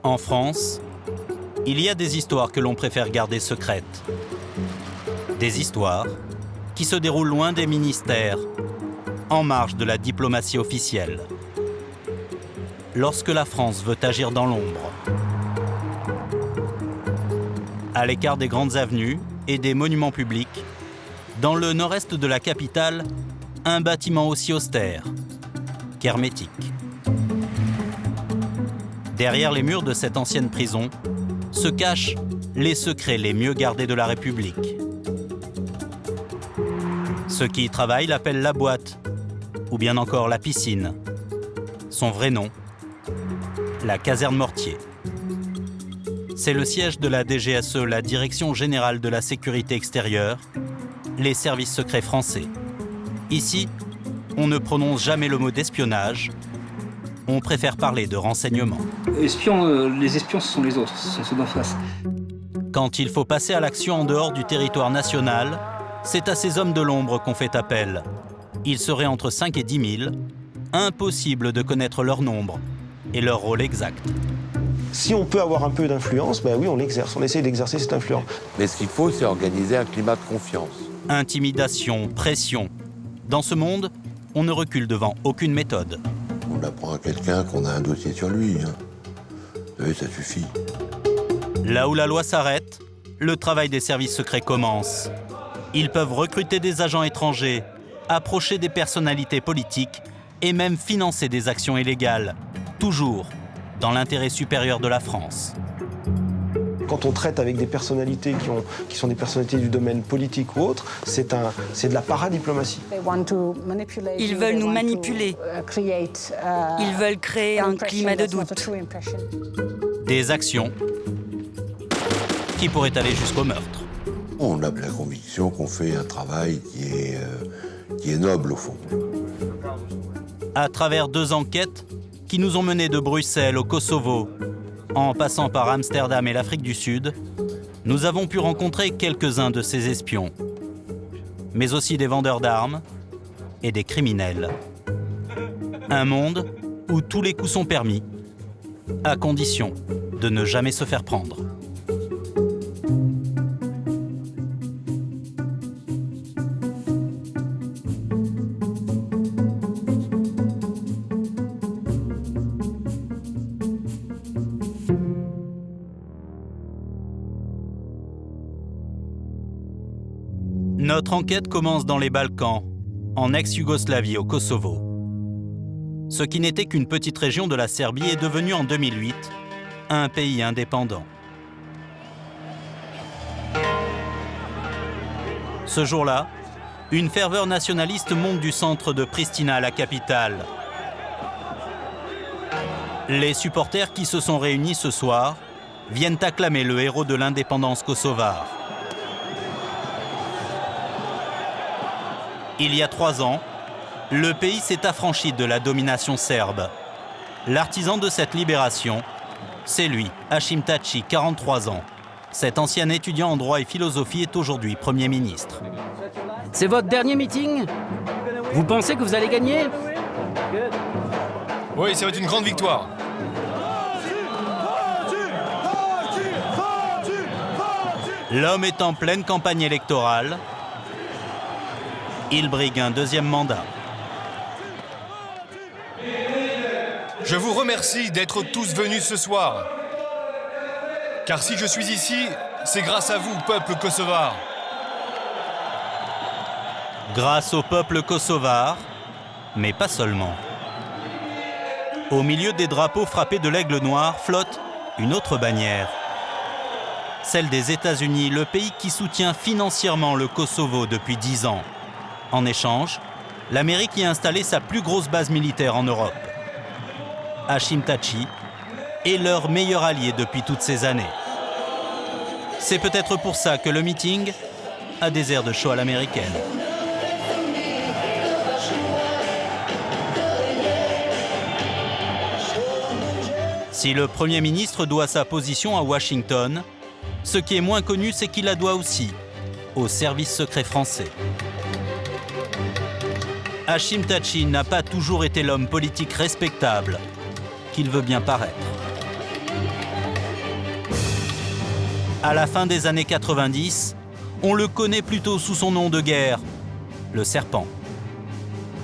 En France, il y a des histoires que l'on préfère garder secrètes. Des histoires qui se déroulent loin des ministères, en marge de la diplomatie officielle. Lorsque la France veut agir dans l'ombre, à l'écart des grandes avenues et des monuments publics, dans le nord-est de la capitale, un bâtiment aussi austère qu'hermétique. Derrière les murs de cette ancienne prison se cachent les secrets les mieux gardés de la République. Ceux qui y travaillent l'appellent la boîte, ou bien encore la piscine. Son vrai nom, la caserne Mortier. C'est le siège de la DGSE, la Direction Générale de la Sécurité Extérieure, les services secrets français. Ici, on ne prononce jamais le mot d'espionnage, on préfère parler de renseignement. Les espions, ce sont les autres, ce sont ceux d'en face. Quand il faut passer à l'action en dehors du territoire national, c'est à ces hommes de l'ombre qu'on fait appel. Ils seraient entre 5 et 10 000, impossible de connaître leur nombre et leur rôle exact. Si on peut avoir un peu d'influence, ben oui, on l'exerce, on essaie d'exercer cette influence. Mais ce qu'il faut, c'est organiser un climat de confiance. Intimidation, pression. Dans ce monde, on ne recule devant aucune méthode. On apprend à quelqu'un qu'on a un dossier sur lui. Vous savez, ça suffit. Là où la loi s'arrête, le travail des services secrets commence. Ils peuvent recruter des agents étrangers, approcher des personnalités politiques et même financer des actions illégales, toujours dans l'intérêt supérieur de la France. Quand on traite avec des personnalités qui sont des personnalités du domaine politique ou autre, c'est de la paradiplomatie. Ils veulent nous manipuler. Ils veulent créer un climat de doute. Des actions qui pourraient aller jusqu'au meurtre. On a la conviction qu'on fait un travail qui est noble, au fond. À travers 2 enquêtes qui nous ont menés de Bruxelles au Kosovo, en passant par Amsterdam et l'Afrique du Sud, nous avons pu rencontrer quelques-uns de ces espions, mais aussi des vendeurs d'armes et des criminels. Un monde où tous les coups sont permis, à condition de ne jamais se faire prendre. Notre enquête commence dans les Balkans, en ex-Yougoslavie, au Kosovo. Ce qui n'était qu'une petite région de la Serbie est devenu en 2008 un pays indépendant. Ce jour-là, une ferveur nationaliste monte du centre de Pristina, la capitale. Les supporters qui se sont réunis ce soir viennent acclamer le héros de l'indépendance kosovare. Il y a 3 ans, le pays s'est affranchi de la domination serbe. L'artisan de cette libération, c'est lui, Hashim Thaçi, 43 ans. Cet ancien étudiant en droit et philosophie est aujourd'hui Premier ministre. C'est votre dernier meeting? Vous pensez que vous allez gagner? Oui, ça va être une grande victoire. L'homme est en pleine campagne électorale. Il brigue un 2e mandat. Je vous remercie d'être tous venus ce soir. Car si je suis ici, c'est grâce à vous, peuple kosovar. Grâce au peuple kosovar, mais pas seulement. Au milieu des drapeaux frappés de l'aigle noir flotte une autre bannière. Celle des États-Unis, le pays qui soutient financièrement le Kosovo depuis 10 ans. En échange, l'Amérique y a installé sa plus grosse base militaire en Europe. Hashim Thaçi est leur meilleur allié depuis toutes ces années. C'est peut-être pour ça que le meeting a des airs de show à l'américaine. Si le Premier ministre doit sa position à Washington, ce qui est moins connu, c'est qu'il la doit aussi au service secret français. Hachim Tachi n'a pas toujours été l'homme politique respectable qu'il veut bien paraître. À la fin des années 90, on le connaît plutôt sous son nom de guerre, le Serpent.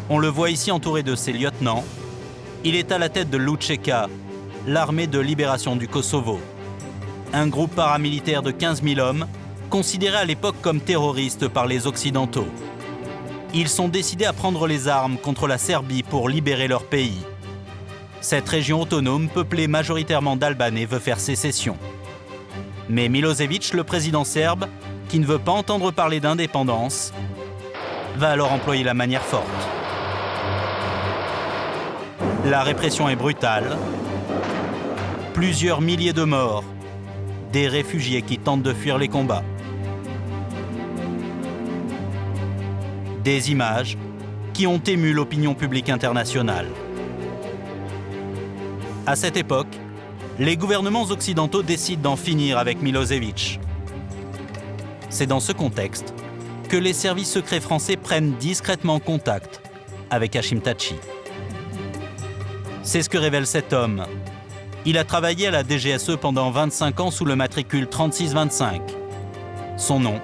On le voit ici entouré de ses lieutenants. Il est à la tête de l'UÇK, l'armée de libération du Kosovo. Un groupe paramilitaire de 15 000 hommes, considéré à l'époque comme terroriste par les Occidentaux. Ils sont décidés à prendre les armes contre la Serbie pour libérer leur pays. Cette région autonome, peuplée majoritairement d'Albanais, veut faire sécession. Mais Milošević, le président serbe, qui ne veut pas entendre parler d'indépendance, va alors employer la manière forte. La répression est brutale. Plusieurs milliers de morts, des réfugiés qui tentent de fuir les combats. Des images qui ont ému l'opinion publique internationale. À cette époque, les gouvernements occidentaux décident d'en finir avec Milošević. C'est dans ce contexte que les services secrets français prennent discrètement contact avec Hachim Tachi. C'est ce que révèle cet homme. Il a travaillé à la DGSE pendant 25 ans sous le matricule 3625. Son nom,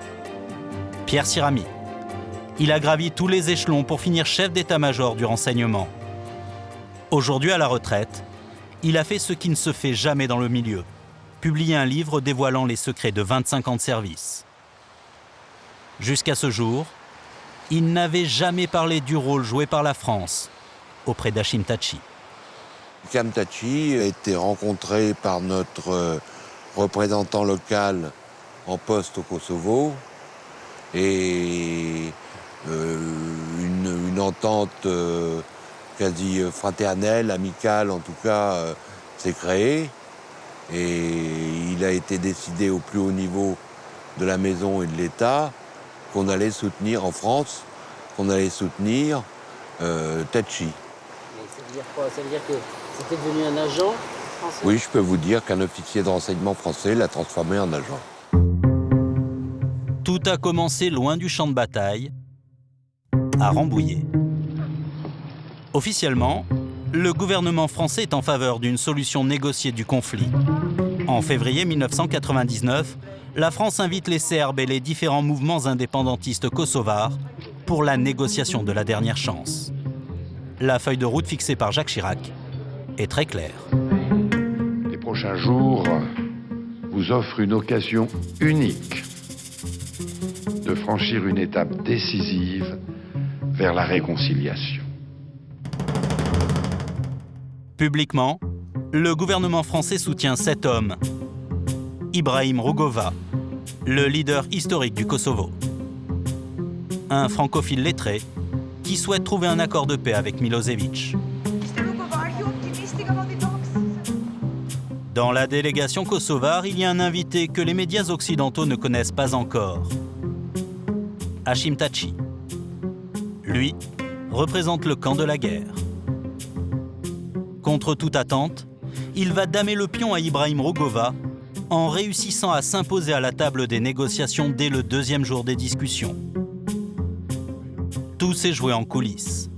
Pierre Sirami. Il a gravi tous les échelons pour finir chef d'état-major du renseignement. Aujourd'hui à la retraite, il a fait ce qui ne se fait jamais dans le milieu, publier un livre dévoilant les secrets de 25 ans de service. Jusqu'à ce jour, il n'avait jamais parlé du rôle joué par la France auprès d'Hachim Tachi. Hachim Tachi a été rencontré par notre représentant local en poste au Kosovo et une entente quasi fraternelle, amicale en tout cas, s'est créée. Et il a été décidé au plus haut niveau de la maison et de l'État qu'on allait soutenir en France, qu'on allait soutenir Tachi. Ça veut dire quoi? Ça veut dire que c'était devenu un agent français? Oui, je peux vous dire qu'un officier de renseignement français l'a transformé en agent. Tout a commencé loin du champ de bataille, à Rambouillet. Officiellement, le gouvernement français est en faveur d'une solution négociée du conflit. En février 1999, la France invite les Serbes et les différents mouvements indépendantistes kosovars pour la négociation de la dernière chance. La feuille de route fixée par Jacques Chirac est très claire. Les prochains jours vous offrent une occasion unique de franchir une étape décisive vers la réconciliation. Publiquement, le gouvernement français soutient cet homme, Ibrahim Rugova, le leader historique du Kosovo. Un francophile lettré qui souhaite trouver un accord de paix avec Milošević. Dans la délégation kosovare, il y a un invité que les médias occidentaux ne connaissent pas encore. Hachim Tachi. Lui représente le camp de la guerre. Contre toute attente, il va damer le pion à Ibrahim Rugova en réussissant à s'imposer à la table des négociations dès le deuxième jour des discussions. Tout s'est joué en coulisses.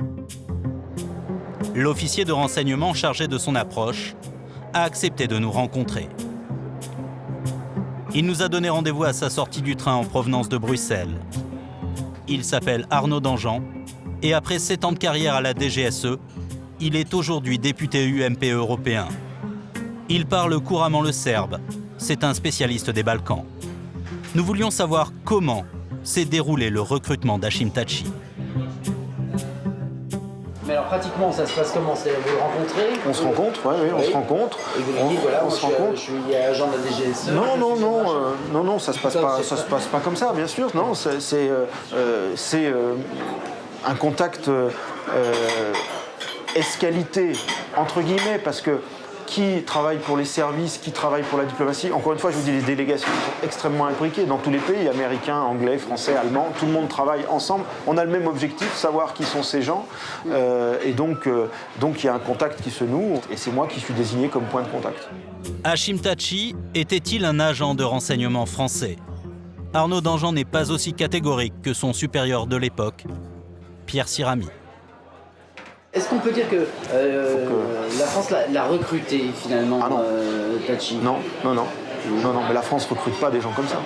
L'officier de renseignement chargé de son approche a accepté de nous rencontrer. Il nous a donné rendez-vous à sa sortie du train en provenance de Bruxelles. Il s'appelle Arnaud Danjean et après 7 ans de carrière à la DGSE, il est aujourd'hui député UMP européen. Il parle couramment le serbe. C'est un spécialiste des Balkans. Nous voulions savoir comment s'est déroulé le recrutement d'Hachim Tachi. Mais alors pratiquement, ça se passe comment? Vous le rencontrez? On se rencontre, oui, on se rencontre. Et vous lui dites, voilà, on se rencontre. je suis agent de la DGSE. Non, ça se passe pas comme ça, bien sûr. Non, c'est un contact escalité, entre guillemets, parce que qui travaille pour les services, qui travaille pour la diplomatie. Encore une fois, je vous dis, les délégations sont extrêmement imbriquées dans tous les pays, américains, anglais, français, allemands, tout le monde travaille ensemble. On a le même objectif, savoir qui sont ces gens. Et donc, il y a un contact qui se noue, et c'est moi qui suis désigné comme point de contact. Hachim Tachi était-il un agent de renseignement français? Arnaud Danjean n'est pas aussi catégorique que son supérieur de l'époque, Pierre Sirami. Est-ce qu'on peut dire que la France l'a recruté finalement, Ah non. Tachi? Non, mais la France ne recrute pas des gens comme ça.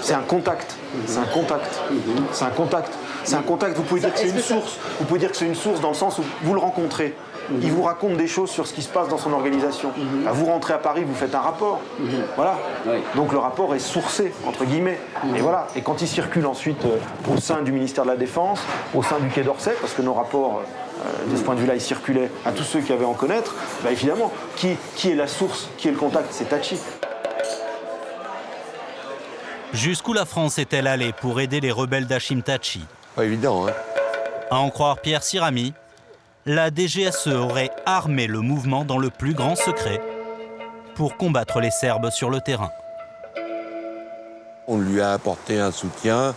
C'est un contact. C'est un contact. C'est un contact. C'est un contact. Vous pouvez dire que c'est une source. Vous pouvez dire que c'est une source dans le sens où vous le rencontrez. Il vous raconte des choses sur ce qui se passe dans son organisation. Là, vous rentrez à Paris, vous faites un rapport. Voilà. Oui. Donc le rapport est sourcé, entre guillemets. Et voilà. Et quand il circule ensuite au sein du ministère de la Défense, au sein du Quai d'Orsay, parce que nos rapports, de ce point de vue-là, ils circulaient à tous ceux qui avaient à en connaître, bah, évidemment, qui est la source, qui est le contact? C'est Tachi. Jusqu'où la France est-elle allée pour aider les rebelles d'Hachim Tachi? Pas évident, hein. À en croire Pierre Sirami, la DGSE aurait armé le mouvement dans le plus grand secret pour combattre les Serbes sur le terrain. On lui a apporté un soutien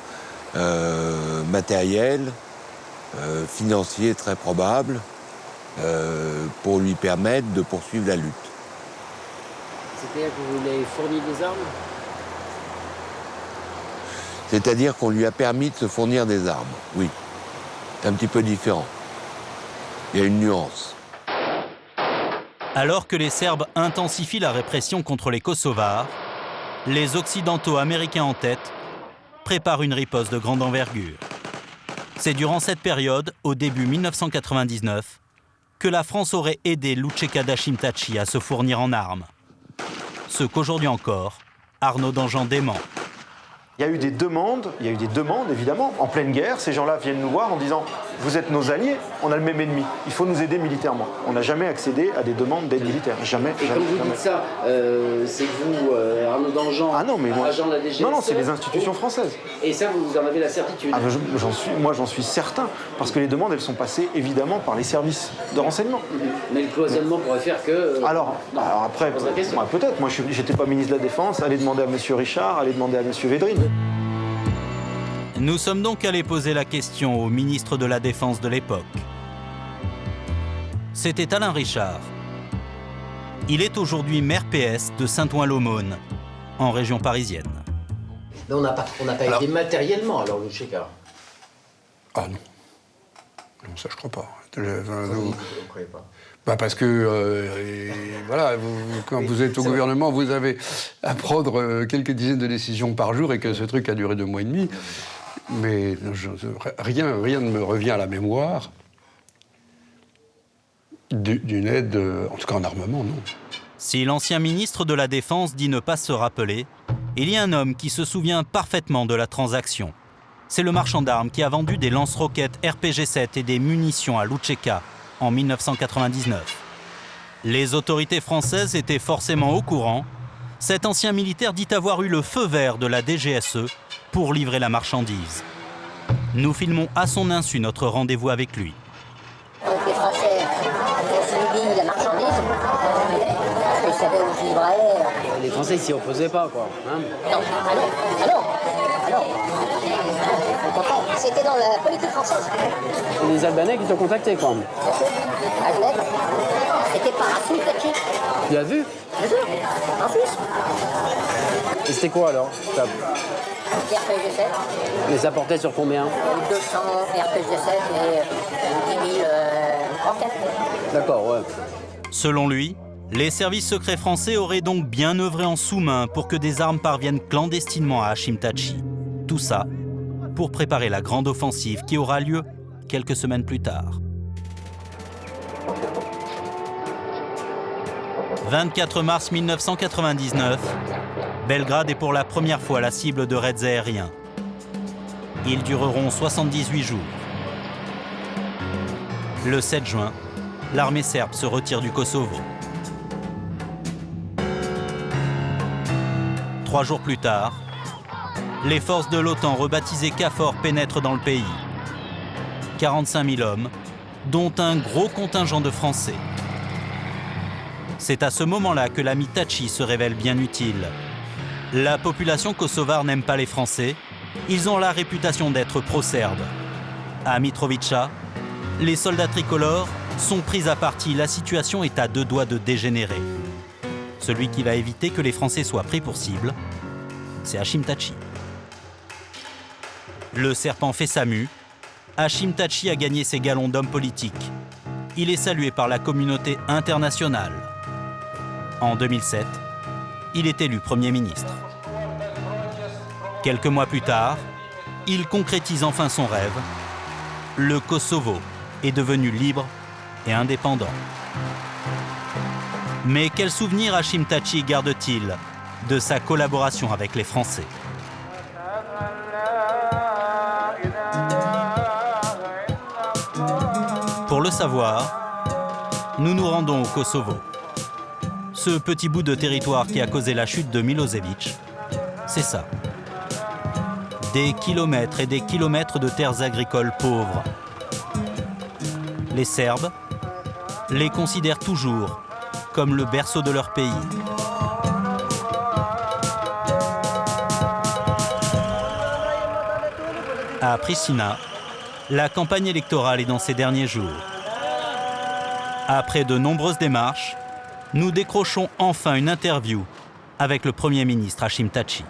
matériel, financier très probable, pour lui permettre de poursuivre la lutte. C'est-à-dire que vous lui avez fourni des armes? C'est-à-dire qu'on lui a permis de se fournir des armes, oui. C'est un petit peu différent. Il y a une nuance. Alors que les Serbes intensifient la répression contre les Kosovars, les Occidentaux, américains en tête, préparent une riposte de grande envergure. C'est durant cette période, au début 1999, que la France aurait aidé l'Učeka d'Hachim Tači à se fournir en armes. Ce qu'aujourd'hui encore, Arnaud Danjean dément. Il y a eu des demandes évidemment, en pleine guerre. Ces gens-là viennent nous voir en disant « Vous êtes nos alliés, on a le même ennemi, il faut nous aider militairement ». On n'a jamais accédé à des demandes d'aide militaire, jamais. Et comme vous dites ça, c'est vous, Arnaud Danjean, agent de la DGSE? Non, c'est les institutions françaises. Et ça, vous en avez la certitude? J'en suis certain, parce que les demandes, elles sont passées évidemment par les services de renseignement. Mais le cloisonnement pourrait faire que... Alors après, peut-être, moi j'étais pas ministre de la Défense, allez demander à M. Richard, allez demander à M. Védrine. Nous sommes donc allés poser la question au ministre de la Défense de l'époque. C'était Alain Richard. Il est aujourd'hui maire PS de Saint-Ouen-l'Aumône, en région parisienne. Mais on n'a pas aidé matériellement, alors, l'Učeka. Ah non. Non, ça je crois pas. Vous ne croyez pas? Bah parce que, voilà, quand vous êtes au gouvernement, vous avez à prendre quelques dizaines de décisions par jour et que ce truc a duré 2 mois et demi. Mais rien ne me revient à la mémoire d'une aide, en tout cas en armement, non. Si l'ancien ministre de la Défense dit ne pas se rappeler, il y a un homme qui se souvient parfaitement de la transaction. C'est le marchand d'armes qui a vendu des lance-roquettes RPG-7 et des munitions à l'Učeka en 1999. Les autorités françaises étaient forcément au courant. Cet ancien militaire dit avoir eu le feu vert de la DGSE pour livrer la marchandise. Nous filmons à son insu notre rendez-vous avec lui. Donc les Français ont suivi la marchandise, ils savaient où je livrais. Les Français s'y opposaient pas, quoi. Hein? Non, au contraire, c'était dans la politique française. Et les Albanais qui t'ont contacté, quoi. À Genève, c'était par Hachim Tači. Tu l'as vu? Bien sûr, en Suisse. Et c'était quoi, alors? RPG-7. Et ça portait sur combien? 200 RPG-7 et 10 000 roquettes. D'accord, ouais. Selon lui, les services secrets français auraient donc bien œuvré en sous-main pour que des armes parviennent clandestinement à Hachim Tači. Tout ça pour préparer la grande offensive qui aura lieu quelques semaines plus tard. 24 mars 1999, Belgrade est pour la première fois la cible de raids aériens. Ils dureront 78 jours. Le 7 juin, l'armée serbe se retire du Kosovo. 3 jours plus tard, les forces de l'OTAN rebaptisées KFOR pénètrent dans le pays. 45 000 hommes, dont un gros contingent de Français. C'est à ce moment-là que l'ami Tači se révèle bien utile. La population kosovare n'aime pas les Français. Ils ont la réputation d'être pro-serbes. À Mitrovica, les soldats tricolores sont pris à partie. La situation est à 2 doigts de dégénérer. Celui qui va éviter que les Français soient pris pour cible, c'est Hachim Tači. Le serpent fait sa mue. Hachim Tači a gagné ses galons d'homme politique. il est salué par la communauté internationale. En 2007, il est élu Premier ministre. Quelques mois plus tard, il concrétise enfin son rêve. Le Kosovo est devenu libre et indépendant. Mais quel souvenir Hashim Thaçi garde-t-il de sa collaboration avec les Français? Pour le savoir, nous nous rendons au Kosovo. Ce petit bout de territoire qui a causé la chute de Milosevic, c'est ça. Des kilomètres et des kilomètres de terres agricoles pauvres. Les Serbes les considèrent toujours comme le berceau de leur pays. À Pristina, la campagne électorale est dans ses derniers jours. Après de nombreuses démarches, nous décrochons enfin une interview avec le Premier ministre Hashim Thaçi.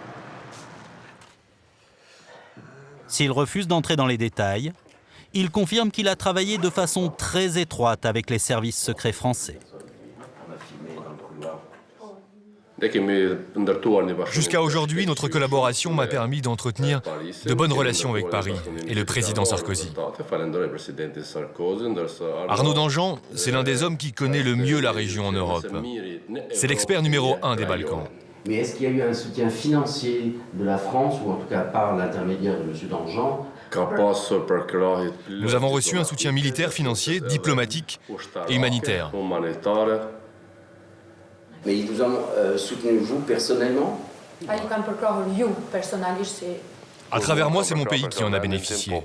S'il refuse d'entrer dans les détails, il confirme qu'il a travaillé de façon très étroite avec les services secrets français. Jusqu'à aujourd'hui, notre collaboration m'a permis d'entretenir de bonnes relations avec Paris et le président Sarkozy. Arnaud Danjean, c'est l'un des hommes qui connaît le mieux la région en Europe. C'est l'expert numéro 1 des Balkans. Mais est-ce qu'il y a eu un soutien financier de la France, ou en tout cas par l'intermédiaire de M. Danjean? Nous avons reçu un soutien militaire, financier, diplomatique et humanitaire. Mais ils vous ont soutenu, vous, personnellement? À travers moi, c'est mon pays qui en a bénéficié.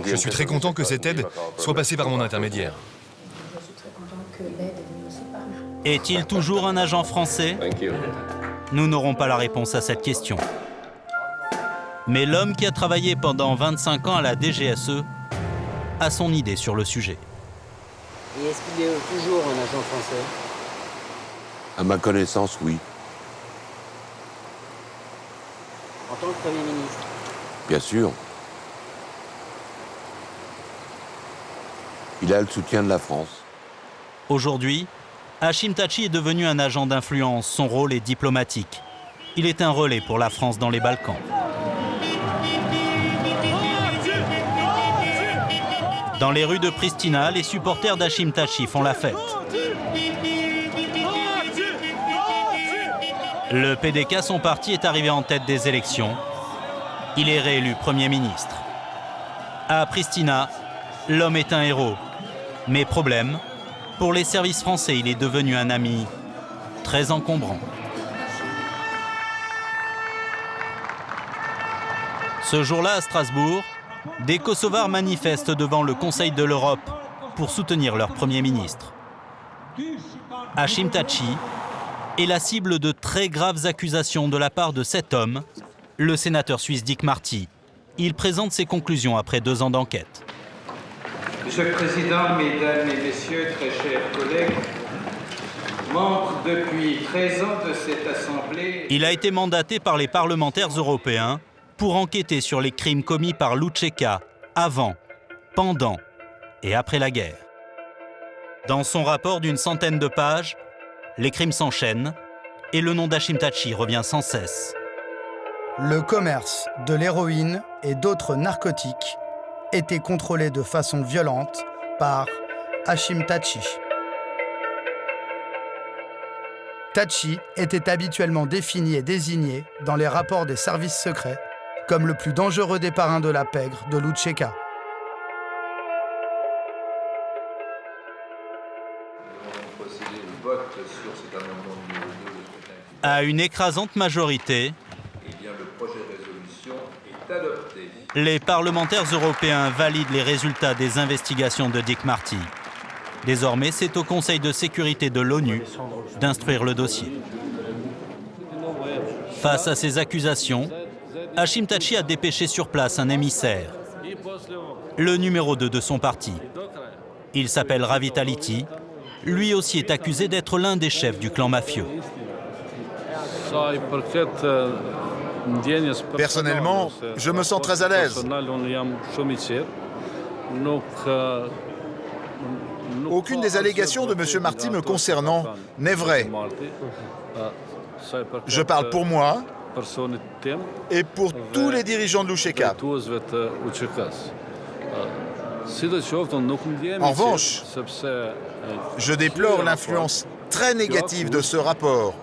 Je suis très content que cette aide soit passée par mon intermédiaire. Est-il toujours un agent français? Nous n'aurons pas la réponse à cette question. Mais l'homme qui a travaillé pendant 25 ans à la DGSE a son idée sur le sujet. Et est-ce qu'il est toujours un agent français? À ma connaissance, oui. En tant que Premier ministre? Bien sûr. Il a le soutien de la France. Aujourd'hui, Hashim Thaçi est devenu un agent d'influence. Son rôle est diplomatique. Il est un relais pour la France dans les Balkans. Dans les rues de Pristina, les supporters d'Hashim Thaçi font la fête. Le PDK, son parti, est arrivé en tête des élections. Il est réélu Premier ministre. À Pristina, l'homme est un héros. Mais problème, pour les services français, il est devenu un ami très encombrant. Ce jour-là, à Strasbourg, des Kosovars manifestent devant le Conseil de l'Europe pour soutenir leur Premier ministre. Hashim Thaçi est la cible de très graves accusations de la part de cet homme, le sénateur suisse Dick Marty. Il présente ses conclusions après 2 ans d'enquête. Monsieur le Président, Mesdames et Messieurs, très chers collègues, membre depuis 13 ans de cette Assemblée... Il a été mandaté par les parlementaires européens pour enquêter sur les crimes commis par l'UÇK avant, pendant et après la guerre. Dans son rapport d'une centaine de pages, les crimes s'enchaînent et le nom d'Hashim Thaçi revient sans cesse. Le commerce de l'héroïne et d'autres narcotiques était contrôlé de façon violente par Hashim Thaçi. Thaçi était habituellement défini et désigné dans les rapports des services secrets comme le plus dangereux des parrains de la pègre de l'UÇK. À une écrasante majorité, les parlementaires européens valident les résultats des investigations de Dick Marty. Désormais, c'est au Conseil de sécurité de l'ONU d'instruire le dossier. Face à ces accusations, Hashim Thaçi a dépêché sur place un émissaire, le numéro 2 de son parti. Il s'appelle Ravit Aliti. Lui aussi est accusé d'être l'un des chefs du clan mafieux. Personnellement, je me sens très à l'aise. Aucune des allégations de M. Marty me concernant n'est vraie. Je parle pour moi et pour tous les dirigeants de l'UÇK. En revanche, je déplore l'influence très négative de ce rapport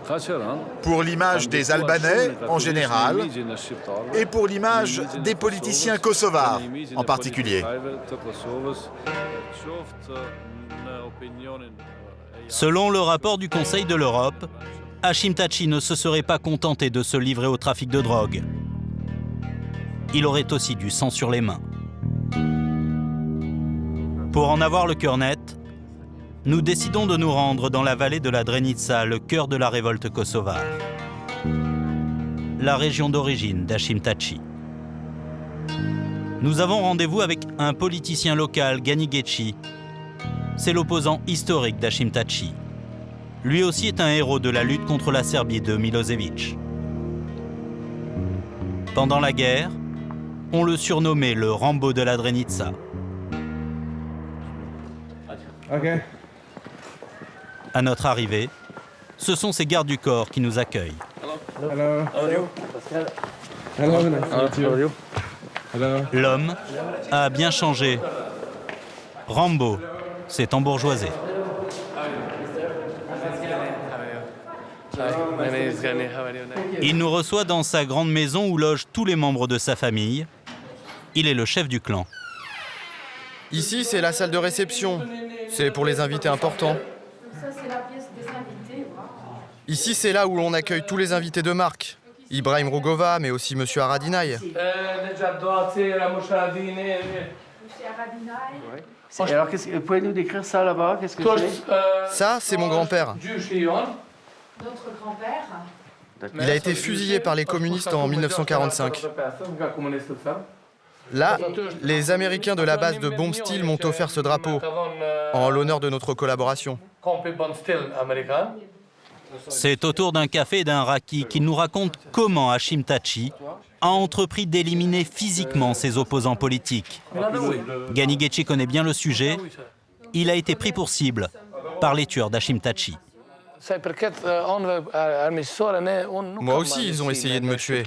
pour l'image des Albanais en général et pour l'image des politiciens kosovars en particulier. Selon le rapport du Conseil de l'Europe, Hashim Thaçi ne se serait pas contenté de se livrer au trafic de drogue. Il aurait aussi du sang sur les mains. Pour en avoir le cœur net, nous décidons de nous rendre dans la vallée de la Drenica, le cœur de la révolte kosovare. La région d'origine d'Hashim Thaçi. Nous avons rendez-vous avec un politicien local, Gani Geçi. C'est l'opposant historique d'Hashim Thaçi. Lui aussi est un héros de la lutte contre la Serbie de Milosevic. Pendant la guerre, on le surnommait le Rambo de la Drenica. Okay. À notre arrivée, ce sont ces gardes du corps qui nous accueillent. Hello. How are you? Hello. How are you? Hello. L'homme a bien changé. Rambo s'est embourgeoisé. Il nous reçoit dans sa grande maison où logent tous les membres de sa famille. Il est le chef du clan. Ici, c'est la salle de réception. C'est pour les invités importants. Ça, c'est la pièce des invités. Ici, c'est là où l'on accueille tous les invités de marque. Ibrahim Rugova, mais aussi Monsieur Haradinaj. Et alors, pouvez-nous décrire ça là-bas? Qu'est-ce que c'est? Ça, c'est mon grand-père. Notre grand-père. Il a été fusillé par les communistes en 1945. Là, les Américains de la base de Bomb Steel m'ont offert ce drapeau, en l'honneur de notre collaboration. C'est autour d'un café et d'un raki qu'il nous raconte comment Hashim Thaçi a entrepris d'éliminer physiquement ses opposants politiques. Gani Geçi connaît bien le sujet. Il a été pris pour cible par les tueurs d'Hashim Thaçi. Moi aussi, ils ont essayé de me tuer.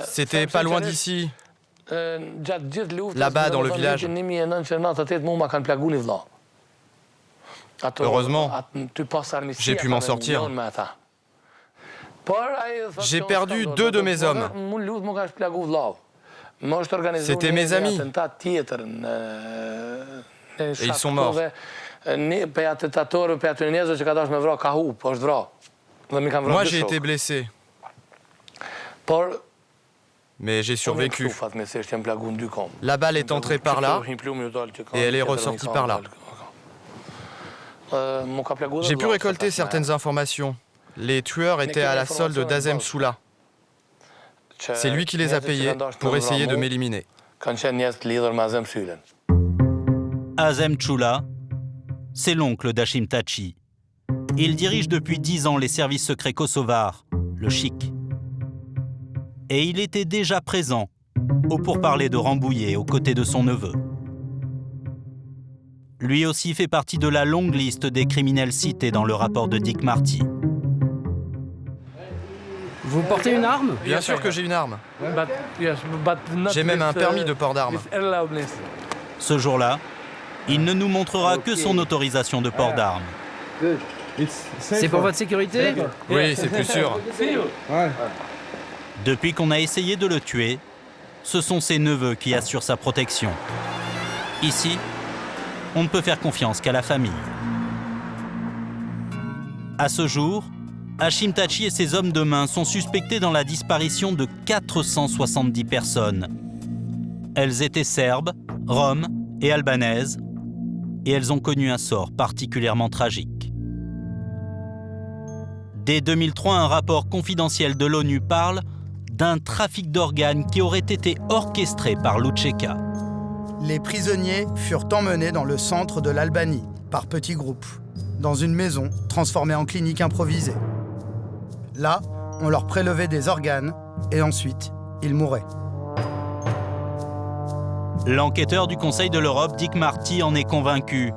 C'était pas loin d'ici, là-bas dans le village. Heureusement, j'ai pu m'en sortir. J'ai perdu 2 de mes hommes. C'était mes amis. Et ils sont morts. Moi, j'ai été blessé. Mais j'ai survécu. La balle est entrée par là et elle est ressortie par là. J'ai pu récolter certaines informations. Les tueurs étaient à la solde d'Azem Çula. C'est lui qui les a payés pour essayer de m'éliminer. Azem Çula, c'est l'oncle d'Hashim Thaçi. Il dirige depuis 10 ans les services secrets kosovars, le CHIK. Et il était déjà présent au pourparlers de Rambouillet aux côtés de son neveu. Lui aussi fait partie de la longue liste des criminels cités dans le rapport de Dick Marty. Vous portez une arme? Bien sûr que j'ai une arme. J'ai même un permis de port d'armes. Ce jour-là, il ne nous montrera que son autorisation de port d'armes. C'est pour votre sécurité? Oui, c'est plus sûr. Depuis qu'on a essayé de le tuer, ce sont ses neveux qui assurent sa protection. Ici, on ne peut faire confiance qu'à la famille. À ce jour, Hashim Thaçi et ses hommes de main sont suspectés dans la disparition de 470 personnes. Elles étaient serbes, roms et albanaises, et elles ont connu un sort particulièrement tragique. Dès 2003, un rapport confidentiel de l'ONU parle d'un trafic d'organes qui aurait été orchestré par l'UÇK. Les prisonniers furent emmenés dans le centre de l'Albanie, par petits groupes, dans une maison transformée en clinique improvisée. Là, on leur prélevait des organes et ensuite, ils mouraient. L'enquêteur du Conseil de l'Europe, Dick Marty, en est convaincu.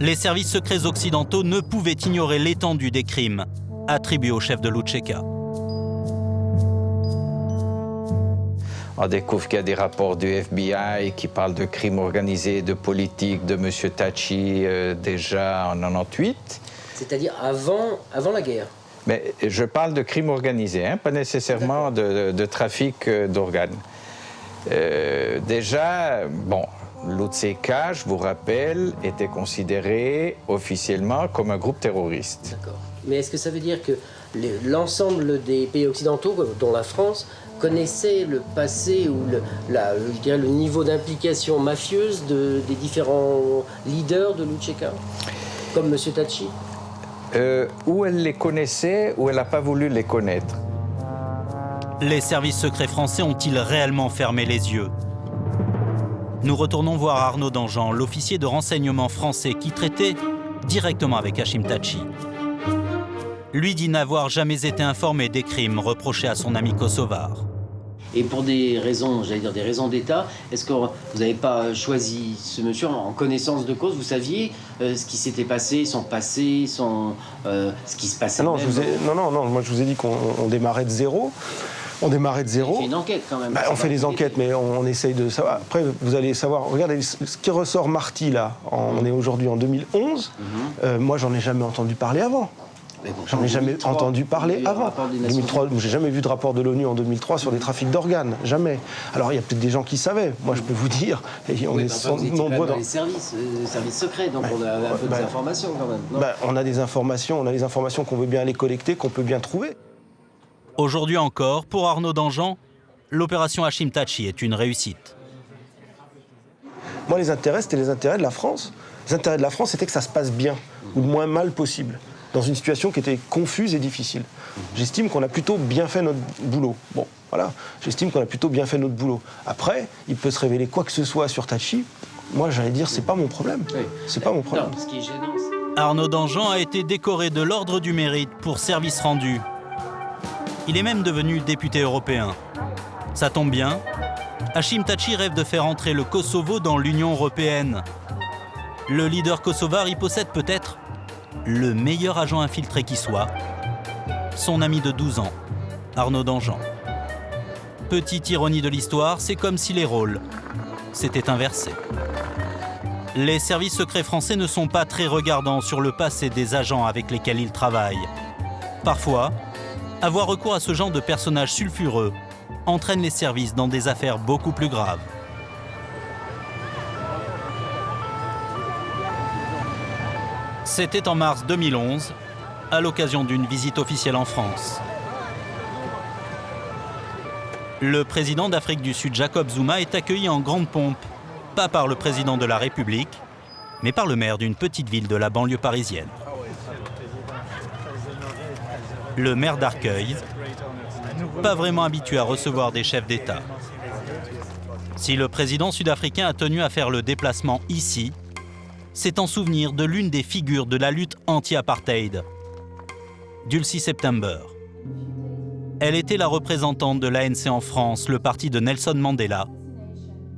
Les services secrets occidentaux ne pouvaient ignorer l'étendue des crimes attribués au chef de l'UÇK. On découvre qu'il y a des rapports du FBI qui parlent de crimes organisés, de politique de M. Tachi déjà en 1998. C'est-à-dire avant la guerre. Mais je parle de crimes organisés, hein, pas nécessairement de trafic d'organes. Déjà, bon, l'UÇK, je vous rappelle, était considéré officiellement comme un groupe terroriste. D'accord. Mais est-ce que ça veut dire que l'ensemble des pays occidentaux, dont la France, connaissaient le passé ou je dirais le niveau d'implication mafieuse des différents leaders de l'UÇK, comme M. Tachi? Ou elle les connaissait, ou elle n'a pas voulu les connaître. Les services secrets français ont-ils réellement fermé les yeux? Nous retournons voir Arnaud Danjean, l'officier de renseignement français qui traitait directement avec Hachim Tachi. Lui dit n'avoir jamais été informé des crimes reprochés à son ami kosovar. Et pour des raisons, j'allais dire des raisons d'État, est-ce que vous n'avez pas choisi ce monsieur en connaissance de cause? Vous saviez ce qui s'était passé, son passé, ce qui se passait? Non, moi je vous ai dit qu'on démarrait de zéro. On démarrait de zéro. On fait une enquête quand même. On fait des enquêtes, mais on essaye de savoir. Après, vous allez savoir. Regardez, ce qui ressort Marty, là, on est aujourd'hui en 2011. Moi, j'en ai jamais entendu parler avant. J'en ai jamais entendu parler avant. 2003, j'ai jamais vu de rapport de l'ONU en 2003 sur les trafics d'organes. Jamais. Alors, il y a peut-être des gens qui savaient. Moi, je peux vous dire. Et on est nombreux dans les services secrets, donc on a un peu des informations quand même. Non on a des informations qu'on veut bien aller collecter, qu'on peut bien trouver. Aujourd'hui encore, pour Arnaud Danjean, l'opération Hachim Tachi est une réussite. Moi, les intérêts, c'était les intérêts de la France. Les intérêts de la France, c'était que ça se passe bien, ou le moins mal possible, dans une situation qui était confuse et difficile. J'estime qu'on a plutôt bien fait notre boulot. Bon, voilà, j'estime qu'on a plutôt bien fait notre boulot. Après, il peut se révéler quoi que ce soit sur Tachi. Moi, j'allais dire, c'est pas mon problème. C'est pas mon problème. Non, ce qui est gênant, Arnaud Danjean a été décoré de l'Ordre du Mérite pour service rendu. Il est même devenu député européen. Ça tombe bien, Hachim Tachi rêve de faire entrer le Kosovo dans l'Union européenne. Le leader kosovar y possède peut-être le meilleur agent infiltré qui soit, son ami de 12 ans, Arnaud Danjean. Petite ironie de l'histoire, c'est comme si les rôles s'étaient inversés. Les services secrets français ne sont pas très regardants sur le passé des agents avec lesquels ils travaillent. Parfois, avoir recours à ce genre de personnages sulfureux entraîne les services dans des affaires beaucoup plus graves. C'était en mars 2011, à l'occasion d'une visite officielle en France. Le président d'Afrique du Sud, Jacob Zuma, est accueilli en grande pompe, pas par le président de la République, mais par le maire d'une petite ville de la banlieue parisienne. Le maire d'Arcueil, pas vraiment habitué à recevoir des chefs d'État. Si le président sud-africain a tenu à faire le déplacement ici, c'est en souvenir de l'une des figures de la lutte anti-apartheid, Dulcie September. Elle était la représentante de l'ANC en France, le parti de Nelson Mandela,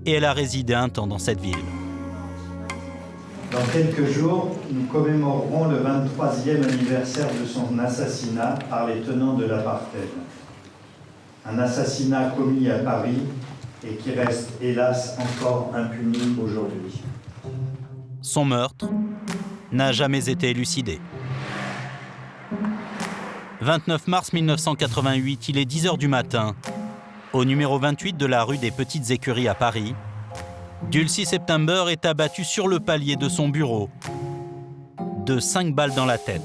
et elle a résidé un temps dans cette ville. Dans quelques jours, nous commémorerons le 23e anniversaire de son assassinat par les tenants de l'apartheid. Un assassinat commis à Paris et qui reste hélas encore impuni aujourd'hui. Son meurtre n'a jamais été élucidé. 29 mars 1988, il est 10h du matin. Au numéro 28 de la rue des Petites Écuries à Paris, Dulcie September est abattue sur le palier de son bureau, de 5 balles dans la tête.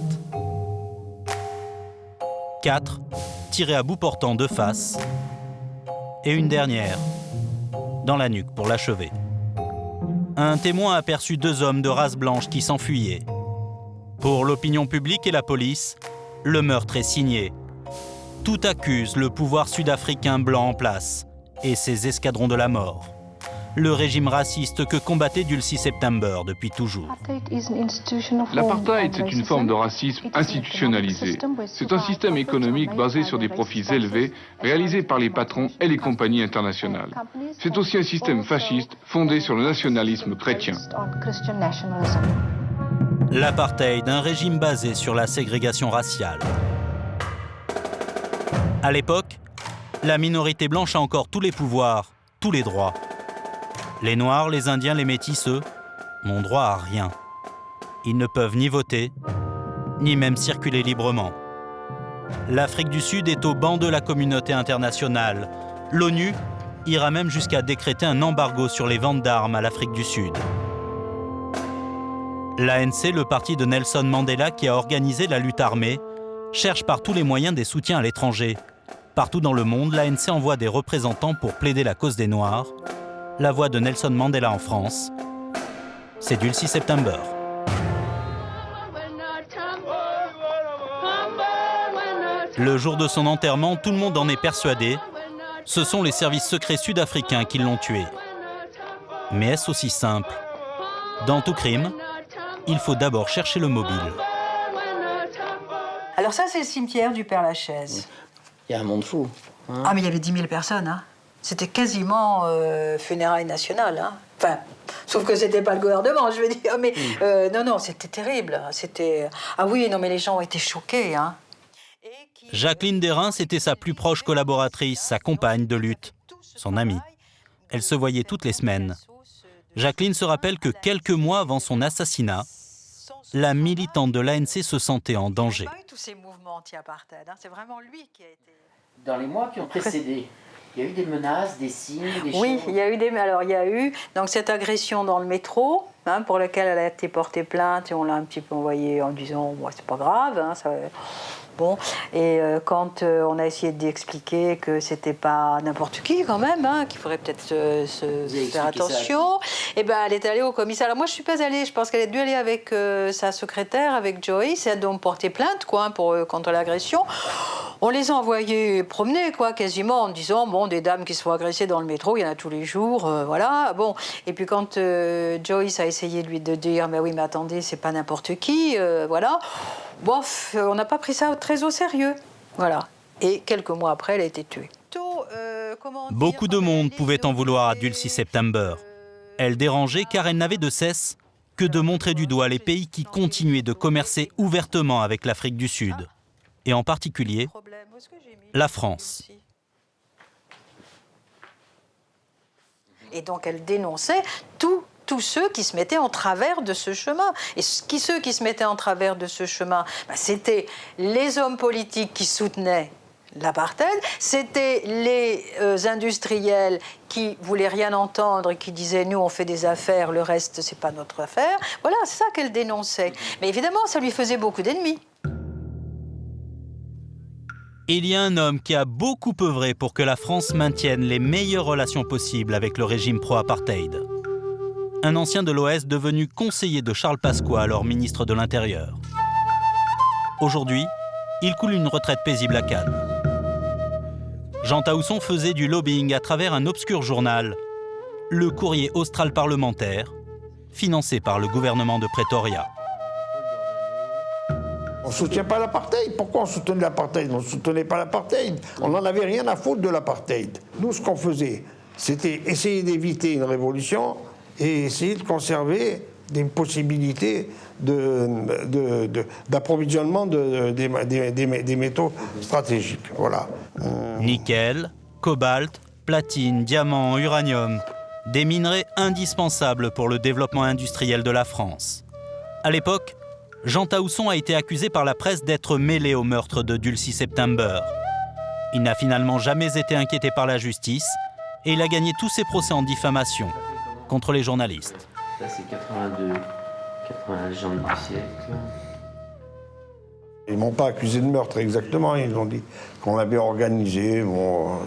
4 tirées à bout portant de face, et une dernière dans la nuque pour l'achever. Un témoin a aperçu 2 hommes de race blanche qui s'enfuyaient. Pour l'opinion publique et la police, le meurtre est signé. Tout accuse le pouvoir sud-africain blanc en place et ses escadrons de la mort. le régime raciste que combattait Dulcie September depuis toujours. L'apartheid, c'est une forme de racisme institutionnalisé. C'est un système économique basé sur des profits élevés, réalisés par les patrons et les compagnies internationales. C'est aussi un système fasciste fondé sur le nationalisme chrétien. L'apartheid, un régime basé sur la ségrégation raciale. À l'époque, la minorité blanche a encore tous les pouvoirs, tous les droits. Les Noirs, les Indiens, les Métis, eux, n'ont droit à rien. Ils ne peuvent ni voter, ni même circuler librement. L'Afrique du Sud est au banc de la communauté internationale. L'ONU ira même jusqu'à décréter un embargo sur les ventes d'armes à l'Afrique du Sud. L'ANC, le parti de Nelson Mandela qui a organisé la lutte armée, cherche par tous les moyens des soutiens à l'étranger. Partout dans le monde, l'ANC envoie des représentants pour plaider la cause des Noirs. La voix de Nelson Mandela en France, c'est Dulcie September. Le jour de son enterrement, tout le monde en est persuadé. Ce sont les services secrets sud-africains qui l'ont tué. Mais est-ce aussi simple? Dans tout crime, il faut d'abord chercher le mobile. Alors ça, c'est le cimetière du Père-Lachaise. Il y a un monde fou. Hein. Ah, mais il y avait 10 000 personnes. Hein. C'était quasiment funérailles nationales. Hein. Enfin, sauf que c'était pas le gouvernement, je veux dire. Mais non, c'était terrible. C'était... Ah oui, non, mais les gens ont été choqués. Hein. Jacqueline Derain, c'était sa plus proche collaboratrice, sa compagne de lutte, son amie. Elle se voyait toutes les semaines. Jacqueline se rappelle que quelques mois avant son assassinat, la militante de l'ANC se sentait en danger. Tous ces mouvements anti-apartheid, hein, c'est vraiment lui qui a été... Dans les mois qui ont précédé, il y a eu des menaces, des signes, des choses... Oui, il y a eu donc cette agression dans le métro, hein, pour laquelle elle a été portée plainte, et on l'a un petit peu envoyée en disant bon, c'est pas grave, hein, ça... Bon, et quand on a essayé d'expliquer que c'était pas n'importe qui quand même, hein, qu'il faudrait peut-être se faire attention, et ben elle est allée au commissariat. Alors moi je suis pas allée, je pense qu'elle a dû aller avec sa secrétaire, avec Joyce, et a donc porté plainte quoi, contre l'agression. On les a envoyés promener quoi, quasiment en disant bon, des dames qui se font agresser dans le métro, il y en a tous les jours, voilà. Bon, et puis quand Joyce a essayé de dire mais oui mais attendez c'est pas n'importe qui, voilà. Bof, on n'a pas pris ça très au sérieux, voilà. Et quelques mois après, elle a été tuée. Beaucoup de monde pouvait en vouloir à Dulcie September. Elle dérangeait car elle n'avait de cesse que de montrer du doigt les pays qui continuaient de commercer ouvertement avec l'Afrique du Sud, et en particulier la France. Et donc elle dénonçait tous ceux qui se mettaient en travers de ce chemin. Et ceux qui se mettaient en travers de ce chemin, c'était les hommes politiques qui soutenaient l'apartheid, c'était les industriels qui voulaient rien entendre et qui disaient « nous, on fait des affaires, le reste, c'est pas notre affaire ». Voilà, c'est ça qu'elle dénonçait. Mais évidemment, ça lui faisait beaucoup d'ennemis. Il y a un homme qui a beaucoup œuvré pour que la France maintienne les meilleures relations possibles avec le régime pro-apartheid. Un ancien de l'OS devenu conseiller de Charles Pasqua, alors ministre de l'Intérieur. Aujourd'hui, il coule une retraite paisible à Cannes. Jean Taousson faisait du lobbying à travers un obscur journal, le Courrier Austral Parlementaire, financé par le gouvernement de Pretoria. On ne soutient pas l'apartheid. Pourquoi on soutenait l'apartheid? On ne soutenait pas l'apartheid. On n'en avait rien à foutre de l'apartheid. Nous, ce qu'on faisait, c'était essayer d'éviter une révolution et essayer de conserver des possibilités d'approvisionnement des métaux stratégiques. Voilà. Nickel, cobalt, platine, diamant, uranium, des minerais indispensables pour le développement industriel de la France. À l'époque, Jean Taousson a été accusé par la presse d'être mêlé au meurtre de Dulcie September. Il n'a finalement jamais été inquiété par la justice et il a gagné tous ses procès en diffamation contre les journalistes. Ça, c'est 80 légendes du siècle. Ils ne m'ont pas accusé de meurtre exactement, ils ont dit qu'on l'avait organisé. Bon,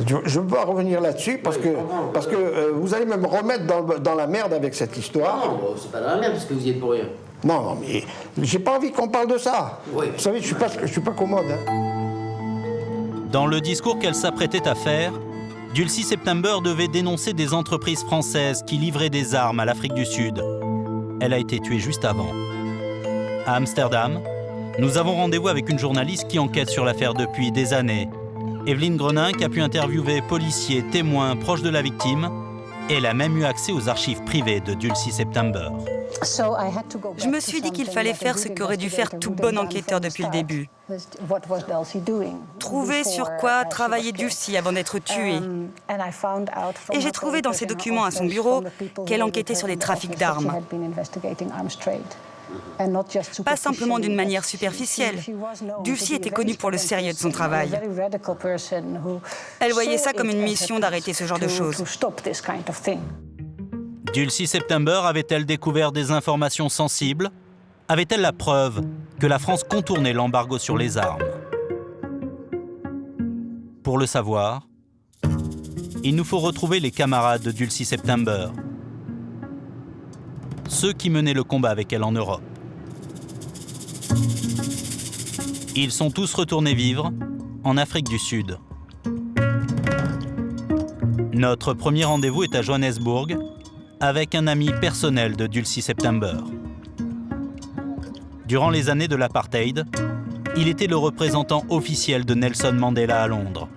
je ne veux pas revenir là-dessus parce que vous allez me remettre dans la merde avec cette histoire. Non, c'est pas dans la merde parce que vous y êtes pour rien. Non, mais j'ai pas envie qu'on parle de ça. Oui. Vous savez, je suis pas commode. Hein. Dans le discours qu'elle s'apprêtait à faire, Dulcie September devait dénoncer des entreprises françaises qui livraient des armes à l'Afrique du Sud. Elle a été tuée juste avant. À Amsterdam, nous avons rendez-vous avec une journaliste qui enquête sur l'affaire depuis des années. Evelyne Greninck a pu interviewer policiers, témoins, proches de la victime, et elle a même eu accès aux archives privées de Dulcie September. Je me suis dit qu'il fallait faire ce qu'aurait dû faire tout bon enquêteur depuis le début. Trouver sur quoi travaillait Dulcie avant d'être tuée. Et j'ai trouvé dans ses documents à son bureau qu'elle enquêtait sur les trafics d'armes. Pas simplement d'une manière superficielle. Dulcie était connue pour le sérieux de son travail. Elle voyait ça comme une mission d'arrêter ce genre de choses. Dulcie September avait-elle découvert des informations sensibles? Avait-elle la preuve que la France contournait l'embargo sur les armes? Pour le savoir, il nous faut retrouver les camarades de Dulcie September, ceux qui menaient le combat avec elle en Europe. Ils sont tous retournés vivre en Afrique du Sud. Notre premier rendez-vous est à Johannesburg, avec un ami personnel de Dulcie September. Durant les années de l'apartheid, il était le représentant officiel de Nelson Mandela à Londres.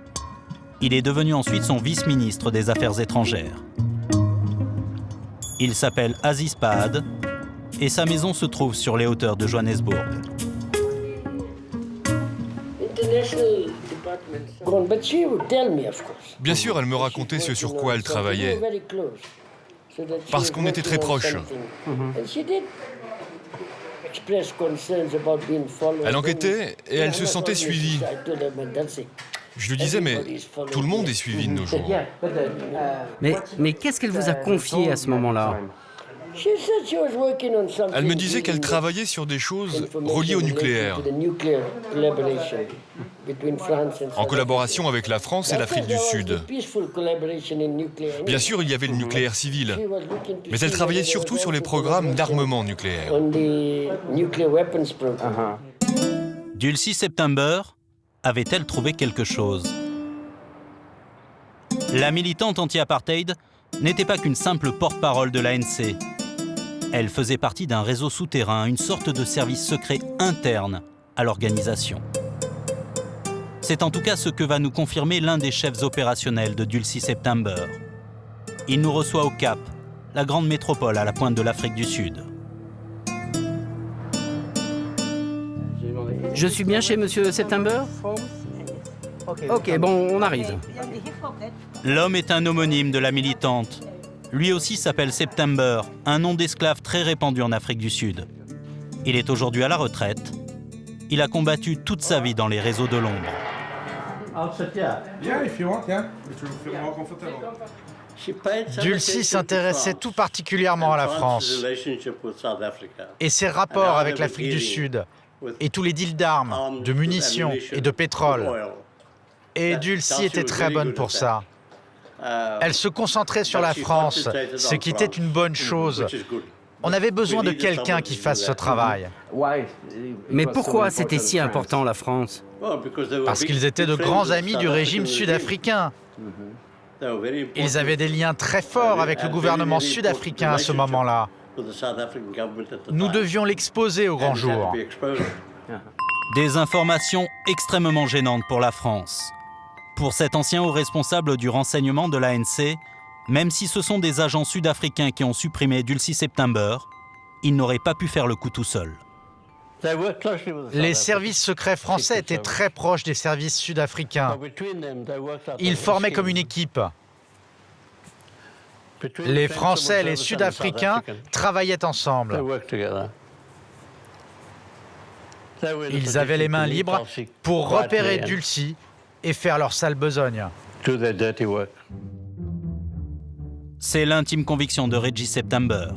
Il est devenu ensuite son vice-ministre des Affaires étrangères. Il s'appelle Aziz Pahad et sa maison se trouve sur les hauteurs de Johannesburg. Bien sûr, elle me racontait ce sur quoi elle travaillait. Parce qu'on était très proches. Elle enquêtait et elle se sentait suivie. Je lui disais, mais tout le monde est suivi de nos jours. Mais qu'est-ce qu'elle vous a confié à ce moment-là? Elle me disait qu'elle travaillait sur des choses reliées au nucléaire, en collaboration avec la France et l'Afrique du Sud. Bien sûr, il y avait le nucléaire civil, mais elle travaillait surtout sur les programmes d'armement nucléaire. Dulcie September avait-elle trouvé quelque chose? La militante anti-apartheid n'était pas qu'une simple porte-parole de l'ANC. Elle faisait partie d'un réseau souterrain, une sorte de service secret interne à l'organisation. C'est en tout cas ce que va nous confirmer l'un des chefs opérationnels de Dulcie September. Il nous reçoit au Cap, la grande métropole à la pointe de l'Afrique du Sud. Je suis bien chez Monsieur September? Ok, bon, on arrive. L'homme est un homonyme de la militante. Lui aussi s'appelle September, un nom d'esclave très répandu en Afrique du Sud. Il est aujourd'hui à la retraite. Il a combattu toute sa vie dans les réseaux de l'ombre. Dulcie s'intéressait tout particulièrement à la France et ses rapports avec l'Afrique du Sud et tous les deals d'armes, de munitions et de pétrole. Et Dulcie était très bonne pour ça. Elle se concentrait sur la France, ce qui était une bonne chose. On avait besoin de quelqu'un qui fasse ce travail. Mais pourquoi c'était si important, la France? Parce qu'ils étaient de grands amis du régime sud-africain. Ils avaient des liens très forts avec le gouvernement sud-africain à ce moment-là. Nous devions l'exposer au grand jour. Des informations extrêmement gênantes pour la France. Pour cet ancien haut responsable du renseignement de l'ANC, même si ce sont des agents sud-africains qui ont supprimé Dulcie September, il n'aurait pas pu faire le coup tout seul. Les services secrets français étaient très proches des services sud-africains. Ils formaient comme une équipe. Les Français et les Sud-Africains travaillaient ensemble. Ils avaient les mains libres pour repérer Dulcie et faire leur sale besogne. C'est l'intime conviction de Reggie September.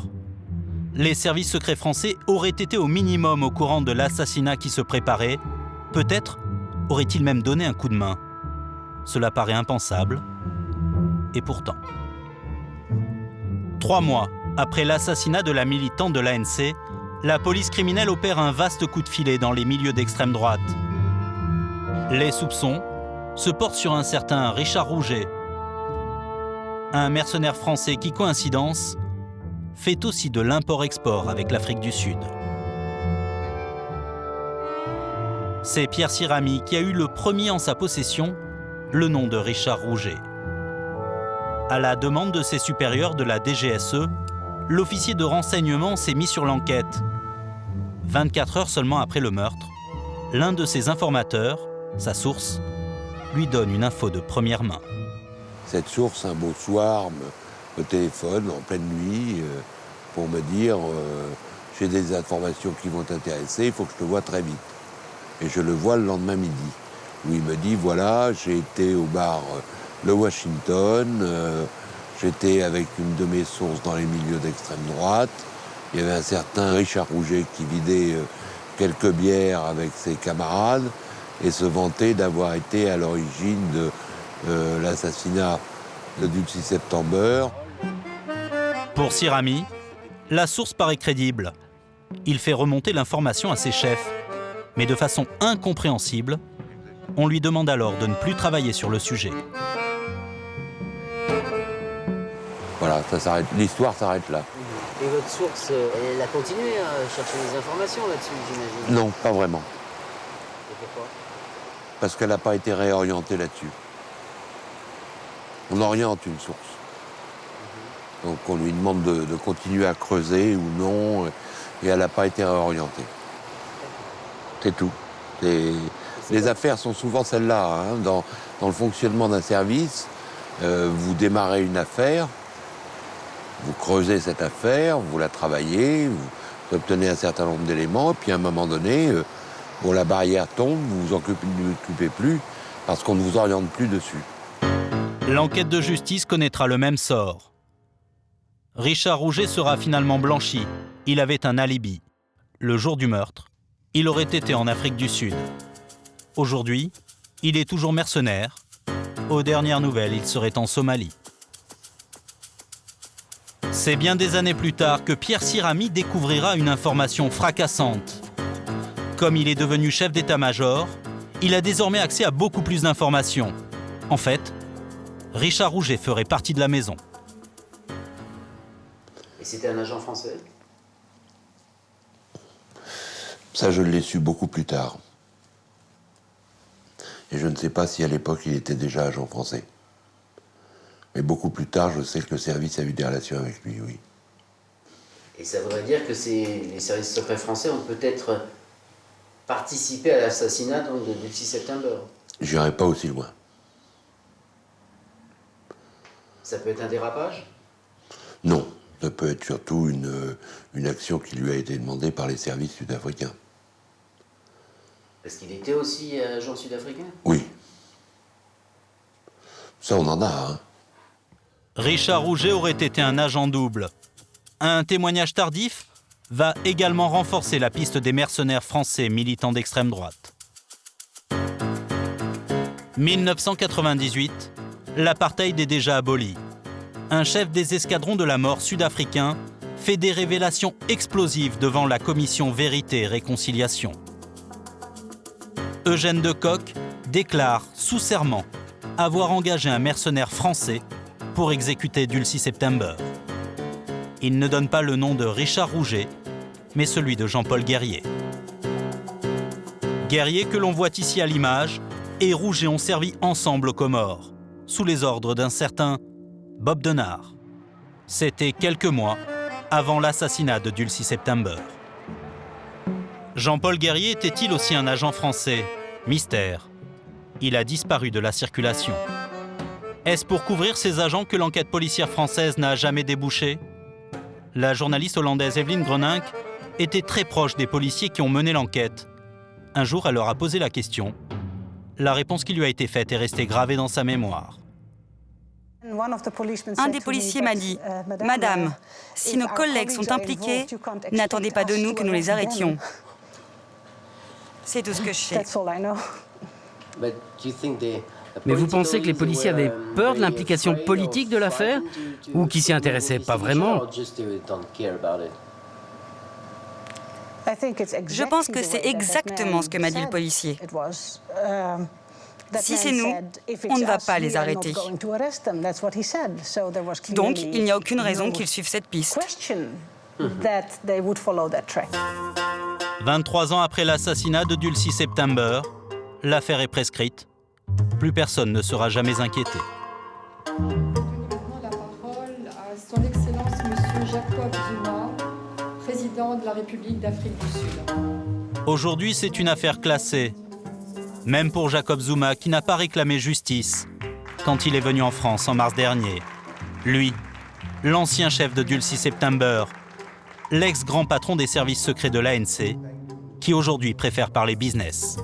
Les services secrets français auraient été au minimum au courant de l'assassinat qui se préparait. Peut-être aurait-il même donné un coup de main. Cela paraît impensable. Et pourtant. 3 mois après l'assassinat de la militante de l'ANC, la police criminelle opère un vaste coup de filet dans les milieux d'extrême droite. Les soupçons se porte sur un certain Richard Rouget, un mercenaire français qui, coïncidence, fait aussi de l'import-export avec l'Afrique du Sud. C'est Pierre Sirami qui a eu le premier en sa possession le nom de Richard Rouget. À la demande de ses supérieurs de la DGSE, l'officier de renseignement s'est mis sur l'enquête. 24 heures seulement après le meurtre, l'un de ses informateurs, sa source, lui donne une info de première main. Cette source, un beau soir, me téléphone en pleine nuit pour me dire j'ai des informations qui vont t'intéresser, il faut que je te voie très vite. Et je le vois le lendemain midi, où il me dit voilà, j'ai été au bar Le Washington, j'étais avec une de mes sources dans les milieux d'extrême droite, il y avait un certain Richard Rouget qui vidait quelques bières avec ses camarades et se vantait d'avoir été à l'origine de l'assassinat de Dulcie September. Pour Sirami, la source paraît crédible. Il fait remonter l'information à ses chefs, mais de façon incompréhensible, on lui demande alors de ne plus travailler sur le sujet. Voilà, ça s'arrête. L'histoire s'arrête là. Et votre source, elle a continué à chercher des informations là-dessus, j'imagine? Non, pas vraiment. Et pourquoi? Parce qu'elle n'a pas été réorientée là-dessus. On oriente une source. Donc on lui demande de continuer à creuser ou non, et elle n'a pas été réorientée. C'est tout. Les affaires sont souvent celles-là. Hein. Dans le fonctionnement d'un service, vous démarrez une affaire, vous creusez cette affaire, vous la travaillez, vous obtenez un certain nombre d'éléments, et puis à un moment donné, bon, la barrière tombe, vous vous occupez plus, parce qu'on ne vous oriente plus dessus. L'enquête de justice connaîtra le même sort. Richard Rouget sera finalement blanchi. Il avait un alibi. Le jour du meurtre, il aurait été en Afrique du Sud. Aujourd'hui, il est toujours mercenaire. Aux dernières nouvelles, il serait en Somalie. C'est bien des années plus tard que Pierre Sirami découvrira une information fracassante. Comme il est devenu chef d'état-major, il a désormais accès à beaucoup plus d'informations. En fait, Richard Rouget ferait partie de la maison. Et c'était un agent français? Ça, je l'ai su beaucoup plus tard. Et je ne sais pas si à l'époque, il était déjà agent français. Mais beaucoup plus tard, je sais que le service a eu des relations avec lui, oui. Et ça voudrait dire que les services secrets français ont peut-être participé à l'assassinat de Dulcie September? J'irai pas aussi loin. Ça peut être un dérapage? Non, ça peut être surtout une action qui lui a été demandée par les services sud-africains. Parce qu'il était aussi agent sud-africain? Oui. Ça, on en a, hein. Richard Rouget aurait été un agent double. Un témoignage tardif va également renforcer la piste des mercenaires français militants d'extrême droite. 1998, l'apartheid est déjà aboli. Un chef des escadrons de la mort sud-africain fait des révélations explosives devant la commission Vérité et Réconciliation. Eugène Decoq déclare sous serment avoir engagé un mercenaire français pour exécuter Dulcie September. Il ne donne pas le nom de Richard Rouget, mais celui de Jean-Paul Guerrier. Guerrier, que l'on voit ici à l'image, et Rouget ont servi ensemble aux Comores, sous les ordres d'un certain Bob Denard. C'était quelques mois avant l'assassinat de Dulcie September. Jean-Paul Guerrier était-il aussi un agent français? Mystère. Il a disparu de la circulation. Est-ce pour couvrir ces agents que l'enquête policière française n'a jamais débouché? La journaliste hollandaise Evelien Gronink était très proche des policiers qui ont mené l'enquête. Un jour, elle leur a posé la question. La réponse qui lui a été faite est restée gravée dans sa mémoire. Un des policiers m'a dit « Madame, si nos collègues sont impliqués, n'attendez pas de nous que nous les arrêtions. » C'est tout ce que je sais. Mais vous pensez que les policiers avaient peur de l'implication politique de l'affaire ou qu'ils s'y intéressaient pas vraiment? Je pense que c'est exactement ce que m'a dit le policier. Si c'est nous, on ne va pas les arrêter. Donc, il n'y a aucune raison qu'ils suivent cette piste. 23 ans après l'assassinat de Dulcie September, l'affaire est prescrite. Plus personne ne sera jamais inquiété. La parole à son Excellence Monsieur Jacob Zuma, président de la République d'Afrique du Sud. Aujourd'hui, c'est une affaire classée. Même pour Jacob Zuma, qui n'a pas réclamé justice quand il est venu en France en mars dernier. Lui, l'ancien chef de Dulcie September, l'ex-grand patron des services secrets de l'ANC, qui aujourd'hui préfère parler business.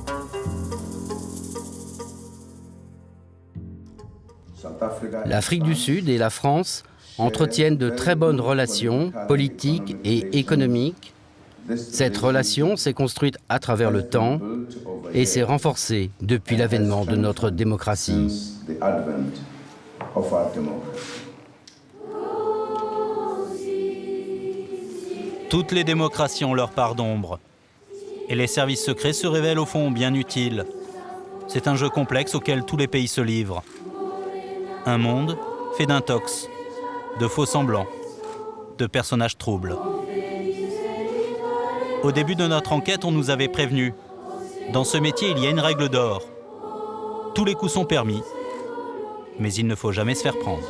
L'Afrique du Sud et la France entretiennent de très bonnes relations politiques et économiques. Cette relation s'est construite à travers le temps et s'est renforcée depuis l'avènement de notre démocratie. Toutes les démocraties ont leur part d'ombre. Et les services secrets se révèlent au fond bien utiles. C'est un jeu complexe auquel tous les pays se livrent. Un monde fait d'intox, de faux semblants, de personnages troubles. Au début de notre enquête, on nous avait prévenu. Dans ce métier, il y a une règle d'or. Tous les coups sont permis, mais il ne faut jamais se faire prendre.